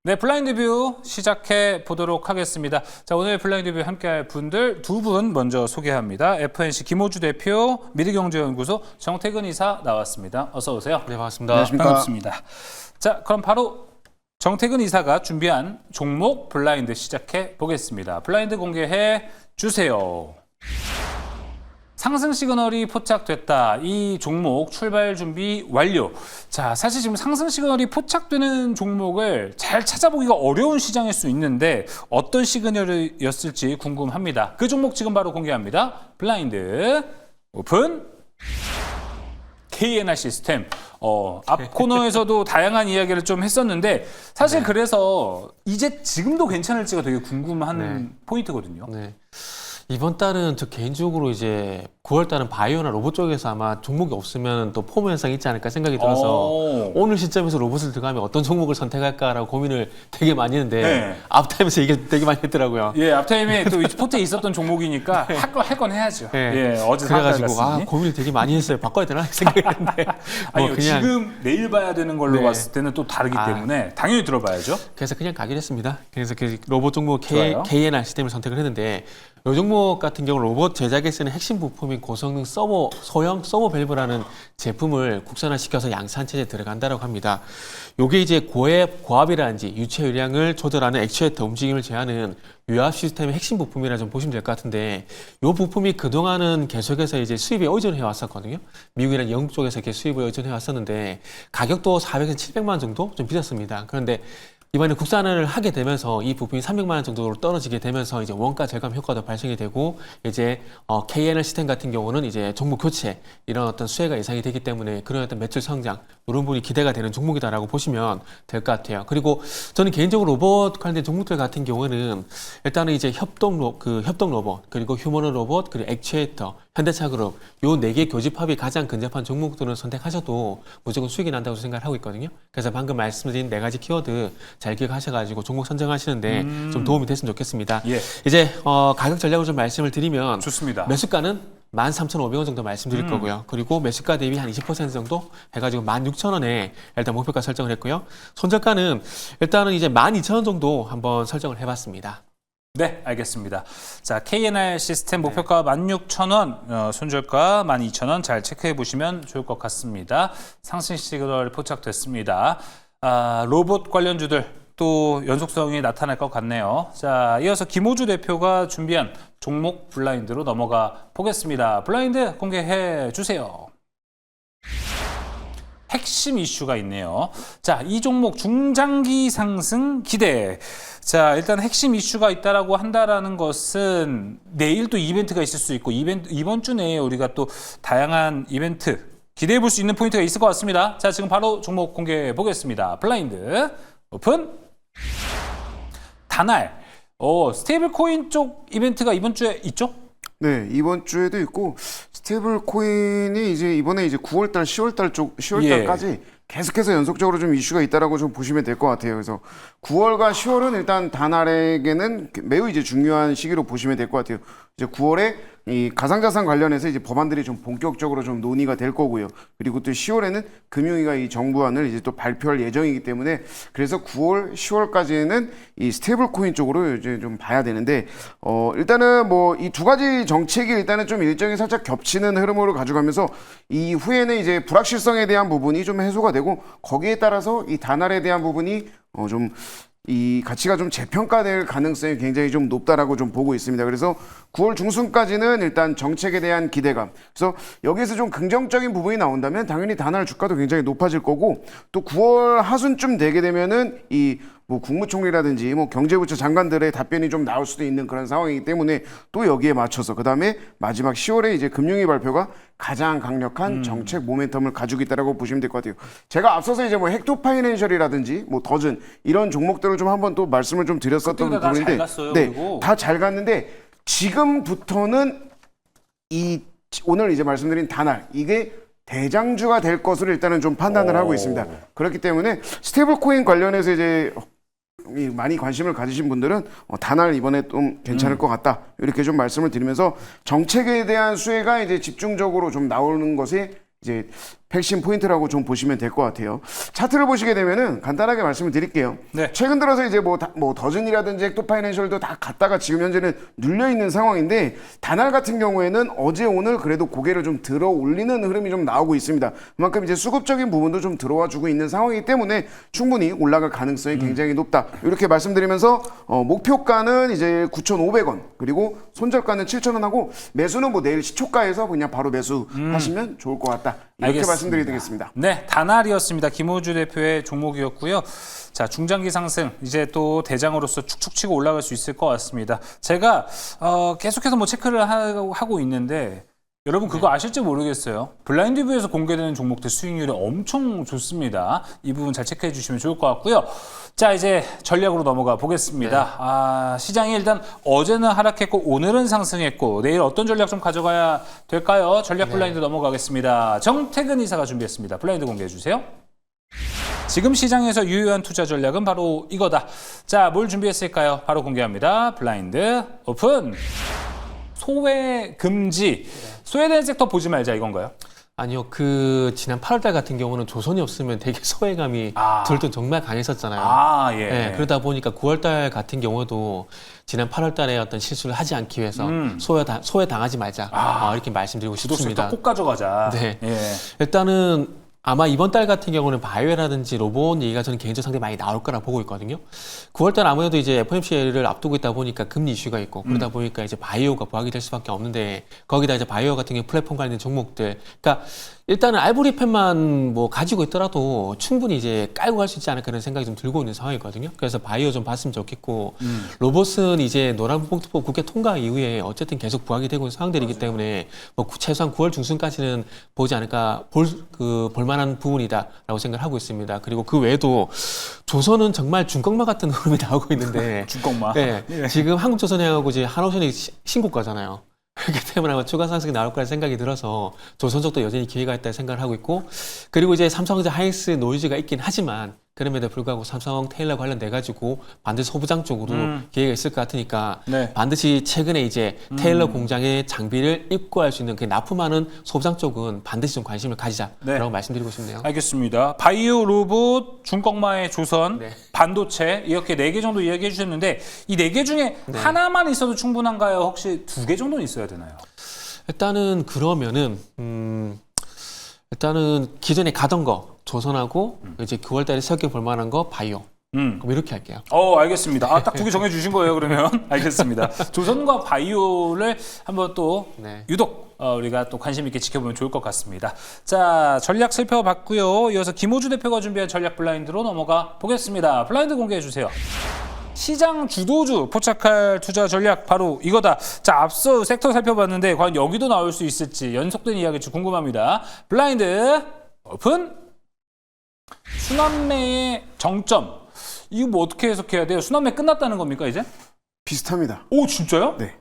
네, 블라인드 뷰 시작해 보도록 하겠습니다. 자, 오늘 블라인드 뷰 함께할 분들 두 분 먼저 소개합니다. FNC 김호주 대표, 미래경제연구소 정태근 이사 나왔습니다. 어서 오세요. 네, 반갑습니다. 안녕하십니까. 반갑습니다. 자, 그럼 바로 정태근 이사가 준비한 종목 블라인드 시작해 보겠습니다. 블라인드 공개해 주세요. 상승 시그널이 포착됐다. 이 종목 출발 준비 완료. 자, 사실 지금 상승 시그널이 포착되는 종목을 잘 찾아보기가 어려운 시장일 수 있는데 어떤 시그널이었을지 궁금합니다. 그 종목 지금 바로 공개합니다. 블라인드 오픈. KNR 시스템. 앞 코너에서도 다양한 이야기를 좀 했었는데 사실 그래서 이제 지금도 괜찮을지가 되게 궁금한 포인트거든요. 네. 이번 달은 저 개인적으로 이제 9월 달은 바이오나 로봇 쪽에서 아마 종목이 없으면 또 포모 현상이 있지 않을까 생각이 들어서 오늘 시점에서 로봇을 들어가면 어떤 종목을 선택할까라고 고민을 되게 많이 했는데 네. 앞타임에서 얘기를 되게 많이 했더라고요. 예, 앞타임에 또 포트에 있었던 종목이니까 할 건 해야죠. 네. 예, 어제 그래가지고 사과했으니. 고민을 되게 많이 했어요. 바꿔야 되나 생각했는데 아니요, 지금 내일 봐야 되는 걸로 네. 봤을 때는 또 다르기 때문에 당연히 들어봐야죠. 그래서 그냥 가기로 했습니다. 그래서 그 로봇 종목 좋아요. KNR 시스템을 선택을 했는데 이 종목 같은 경우 로봇 제작에 쓰는 핵심 부품인 고성능 소형 서버 밸브라는 제품을 국산화시켜서 양산 체제에 들어간다고 합니다. 이게 이제 고압이라든지 유체 유량을 조절하는 액추에이터 움직임을 제어하는 유압 시스템의 핵심 부품이라 좀 보시면 될 것 같은데 이 부품이 그동안은 계속해서 이제 수입에 의존해 왔었거든요. 미국이나 영국 쪽에서 이렇게 수입을 의존해 왔었는데 가격도 400에서 700만 원 정도 좀 비쌌습니다. 그런데 이번에 국산화를 하게 되면서 이 부품이 300만 원 정도로 떨어지게 되면서 이제 원가 절감 효과도 발생이 되고 이제 KNR 시스템 같은 경우는 이제 종목 교체 이런 어떤 수혜가 예상이 되기 때문에 그런 어떤 매출 성장 이런 부분이 기대가 되는 종목이다라고 보시면 될 것 같아요. 그리고 저는 개인적으로 로봇 관련 종목들 같은 경우는 일단은 이제 협동 로봇 그리고 휴머노 로봇 그리고 액추에이터 현대차그룹 요 4개 교집합이 가장 근접한 종목들을 선택하셔도 무조건 수익이 난다고 생각을 하고 있거든요. 그래서 방금 말씀드린 4가지 키워드 잘 기억하셔가지고 종목 선정하시는데 좀 도움이 됐으면 좋겠습니다. 예. 이제 가격 전략을 좀 말씀을 드리면 좋습니다. 매수가는 13,500원 정도 말씀드릴 거고요. 그리고 매수가 대비 한 20% 정도 해가지고 16,000원에 일단 목표가 설정을 했고요. 손절가는 일단은 이제 12,000원 정도 한번 설정을 해봤습니다. 네, 알겠습니다. 자, KNR 시스템 목표가 16,000원, 손절가 12,000원 잘 체크해 보시면 좋을 것 같습니다. 상승 시그널 포착됐습니다. 로봇 관련주들 또 연속성이 나타날 것 같네요. 자, 이어서 김호주 대표가 준비한 종목 블라인드로 넘어가 보겠습니다. 블라인드 공개해 주세요. 핵심 이슈가 있네요. 자, 이 종목 중장기 상승 기대. 자, 일단 핵심 이슈가 있다라고 한다라는 것은 내일 또 이벤트가 있을 수 있고 이번 주 내에 우리가 또 다양한 이벤트 기대해 볼 수 있는 포인트가 있을 것 같습니다. 자, 지금 바로 종목 공개해 보겠습니다. 블라인드 오픈. 다날. 스테이블 코인 쪽 이벤트가 이번 주에 있죠? 네, 이번 주에도 있고 스테이블 코인이 이제 이번에 이제 9월달, 10월달까지 계속해서 연속적으로 좀 이슈가 있다라고 좀 보시면 될 것 같아요. 그래서 9월과 10월은 일단 다날에게는 매우 이제 중요한 시기로 보시면 될 것 같아요. 이제 9월에 이 가상자산 관련해서 이제 법안들이 좀 본격적으로 좀 논의가 될 거고요. 그리고 또 10월에는 금융위가 이 정부안을 이제 또 발표할 예정이기 때문에 그래서 9월, 10월까지는 이 스테이블 코인 쪽으로 이제 좀 봐야 되는데 일단은 뭐 이 두 가지 정책이 일단은 좀 일정이 살짝 겹치는 흐름으로 가져가면서 이후에는 이제 불확실성에 대한 부분이 좀 해소가 되고 거기에 따라서 이 다날에 대한 부분이 좀 이 가치가 좀 재평가될 가능성이 굉장히 좀 높다라고 좀 보고 있습니다. 그래서 9월 중순까지는 일단 정책에 대한 기대감. 그래서 여기에서 좀 긍정적인 부분이 나온다면 당연히 다날 주가도 굉장히 높아질 거고 또 9월 하순쯤 되게 되면은 이 뭐 국무총리라든지 뭐 경제부처 장관들의 답변이 좀 나올 수도 있는 그런 상황이기 때문에 또 여기에 맞춰서 그다음에 마지막 10월에 이제 금융위 발표가 가장 강력한 정책 모멘텀을 가지고 있다라고 보시면 될 것 같아요. 제가 앞서서 이제 뭐 헥토 파이낸셜이라든지 뭐 더즌 이런 종목들을 좀 한번 또 말씀을 좀 드렸었던 부분인데 네, 다 잘 갔는데 지금부터는 이 오늘 이제 말씀드린 다날 이게 대장주가 될 것으로 일단은 좀 판단을 하고 있습니다. 그렇기 때문에 스테이블 코인 관련해서 이제 많이 관심을 가지신 분들은 다날 이번에 좀 괜찮을 것 같다 이렇게 좀 말씀을 드리면서 정책에 대한 수혜가 이제 집중적으로 좀 나오는 것에 이제 핵심 포인트라고 좀 보시면 될 것 같아요. 차트를 보시게 되면은 간단하게 말씀을 드릴게요. 네. 최근 들어서 이제 뭐 더즌이라든지 엑토파이낸셜도 다 갔다가 지금 현재는 눌려 있는 상황인데 다날 같은 경우에는 어제 오늘 그래도 고개를 좀 들어 올리는 흐름이 좀 나오고 있습니다. 그만큼 이제 수급적인 부분도 좀 들어와 주고 있는 상황이기 때문에 충분히 올라갈 가능성이 굉장히 높다. 이렇게 말씀드리면서 목표가는 이제 9,500원 그리고 손절가는 7,000원 하고 매수는 뭐 내일 시초가에서 그냥 바로 매수하시면 좋을 것 같다. 이렇게 알겠습니다. 말씀드리겠습니다. 네, 다날이었습니다. 김호주 대표의 종목이었고요. 자, 중장기 상승 이제 또 대장으로서 축축 치고 올라갈 수 있을 것 같습니다. 제가 계속해서 뭐 체크를 하고 있는데 여러분 그거 아실지 모르겠어요. 블라인드뷰에서 공개되는 종목들 수익률이 엄청 좋습니다. 이 부분 잘 체크해 주시면 좋을 것 같고요. 자, 이제 전략으로 넘어가 보겠습니다. 시장이 일단 어제는 하락했고 오늘은 상승했고 내일 어떤 전략 좀 가져가야 될까요? 전략 블라인드 넘어가겠습니다. 정태근 이사가 준비했습니다. 블라인드 공개해 주세요. 지금 시장에서 유효한 투자 전략은 바로 이거다. 자, 뭘 준비했을까요? 바로 공개합니다. 블라인드 오픈. 소외 금지. 소외된 섹터 보지 말자 이건가요? 아니요, 지난 8월달 같은 경우는 조선이 없으면 되게 소외감이 들던 정말 강했었잖아요. 예. 네, 그러다 보니까 9월달 같은 경우도 지난 8월달에 어떤 실수를 하지 않기 위해서 소외 당하지 말자 이렇게 말씀드리고 싶습니다. 꼭 가져가자. 네. 예. 일단은 아마 이번 달 같은 경우는 바이오라든지 로봇 얘기가 저는 개인적으로 상당히 많이 나올 거라 보고 있거든요. 9월달 아무래도 이제 FOMC를 앞두고 있다 보니까 금리 이슈가 있고 그러다 보니까 이제 바이오가 부각이 될 수밖에 없는데 거기다 이제 바이오 같은 경우 플랫폼 관련된 종목들, 그러니까 일단은 알고리즘만 뭐 가지고 있더라도 충분히 이제 깔고 갈 수 있지 않을까 그런 생각이 좀 들고 있는 상황이거든요. 그래서 바이오 좀 봤으면 좋겠고 로봇은 이제 노란봉투법 국회 통과 이후에 어쨌든 계속 부각이 되고 있는 상황들이기 때문에 뭐 최소한 9월 중순까지는 보지 않을까 볼만한 부분이다라고 생각을 하고 있습니다. 그리고 그 외에도 조선은 정말 중꺾마 같은 흐름이 나오고 있는데 중꺾마. 네, 지금 한국조선해하고 이제 한호선이 신고가잖아요. 그렇기 때문에 아마 추가 상승이 나올 거라 생각이 들어서 조선 쪽도 여전히 기회가 있다 생각을 하고 있고, 그리고 이제 삼성전자 하이닉스 노이즈가 있긴 하지만 그럼에도 불구하고 삼성 테일러 관련돼 가지고 반드시 소부장 쪽으로 기회가 있을 것 같으니까 네. 반드시 최근에 이제 테일러 공장의 장비를 입고할 수 있는 그 납품하는 소부장 쪽은 반드시 좀 관심을 가지자라고 말씀드리고 싶네요. 알겠습니다. 바이오, 로봇, 중꺾마의 조선, 네. 반도체 이렇게 4개 정도 이야기해 주셨는데 이 4개 중에 하나만 있어도 충분한가요? 혹시 2개 정도는 있어야 되나요? 일단은 그러면은 일단은 기존에 가던 거 조선하고 이제 9월달에 살펴볼 만한 거 바이오. 그럼 이렇게 할게요. 알겠습니다. 딱 2개 정해 주신 거예요, 그러면. 알겠습니다. 조선과 바이오를 한번 또 유독 우리가 또 관심 있게 지켜보면 좋을 것 같습니다. 자, 전략 살펴봤고요. 이어서 김호주 대표가 준비한 전략 블라인드로 넘어가 보겠습니다. 블라인드 공개해 주세요. 시장 주도주 포착할 투자 전략 바로 이거다. 자, 앞서 섹터 살펴봤는데 과연 여기도 나올 수 있을지 연속된 이야기일지 궁금합니다. 블라인드 오픈. 순환매의 정점. 이거 뭐 어떻게 해석해야 돼요? 순환매 끝났다는 겁니까 이제? 비슷합니다. 오, 진짜요? 네.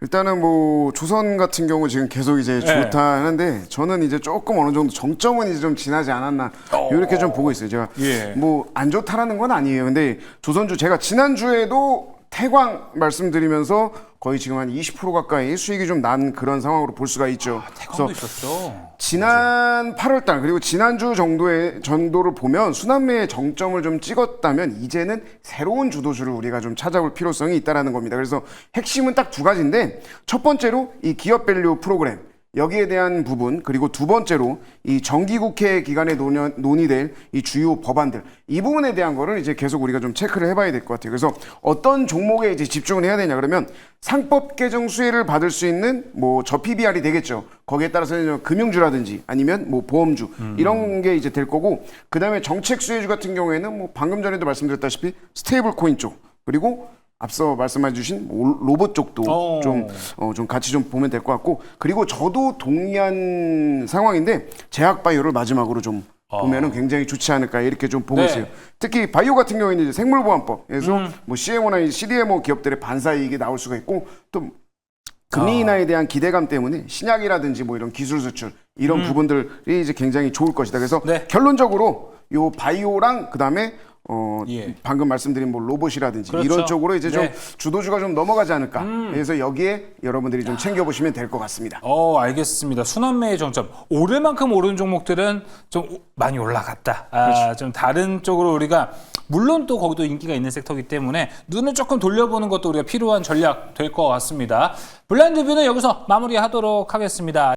일단은 뭐 조선 같은 경우 지금 계속 이제 좋다 하는데 저는 이제 조금 어느 정도 정점은 이제 좀 지나지 않았나 이렇게 좀 보고 있어요. 제가 뭐 안 좋다라는 건 아니에요. 근데 조선주 제가 지난주에도 태광 말씀드리면서 거의 지금 한 20% 가까이 수익이 좀 난 그런 상황으로 볼 수가 있죠. 태광도 있었죠. 지난 8월달 그리고 지난주 정도를 보면 순환매의 정점을 좀 찍었다면 이제는 새로운 주도주를 우리가 좀 찾아볼 필요성이 있다라는 겁니다. 그래서 핵심은 딱 2가지인데 첫 번째로 이 기업 밸류 프로그램 여기에 대한 부분, 그리고 두 번째로 이 정기국회 기간에 논의될 이 주요 법안들 이 부분에 대한 거를 이제 계속 우리가 좀 체크를 해봐야 될 것 같아요. 그래서 어떤 종목에 이제 집중을 해야 되냐 그러면 상법 개정 수혜를 받을 수 있는 뭐 저 PBR이 되겠죠. 거기에 따라서는 금융주라든지 아니면 뭐 보험주 이런 게 이제 될 거고, 그 다음에 정책 수혜주 같은 경우에는 뭐 방금 전에도 말씀드렸다시피 스테이블 코인 쪽, 그리고 앞서 말씀해주신 로봇 쪽도 좀 같이 좀 보면 될 것 같고, 그리고 저도 동의한 상황인데 제약바이오를 마지막으로 좀 보면은 굉장히 좋지 않을까 이렇게 좀 보고 있어요. 특히 바이오 같은 경우에는 이제 생물보안법에서 뭐 CMO나 CDMO 기업들의 반사이익이 나올 수가 있고, 또 금리 인하에 대한 기대감 때문에 신약이라든지 뭐 이런 기술 수출 이런 부분들이 이제 굉장히 좋을 것이다. 그래서 결론적으로 요 바이오랑 그 다음에 예. 방금 말씀드린 뭐 로봇이라든지 그렇죠. 이런 쪽으로 이제 좀 네. 주도주가 좀 넘어가지 않을까. 그래서 여기에 여러분들이 좀 챙겨보시면 될 것 같습니다. 알겠습니다. 순환매의 정점. 오를 만큼 오른 종목들은 좀 많이 올라갔다. 그렇죠. 좀 다른 쪽으로 우리가 물론 또 거기도 인기가 있는 섹터이기 때문에 눈을 조금 돌려보는 것도 우리가 필요한 전략 될 것 같습니다. 블라인드 뷰는 여기서 마무리하도록 하겠습니다.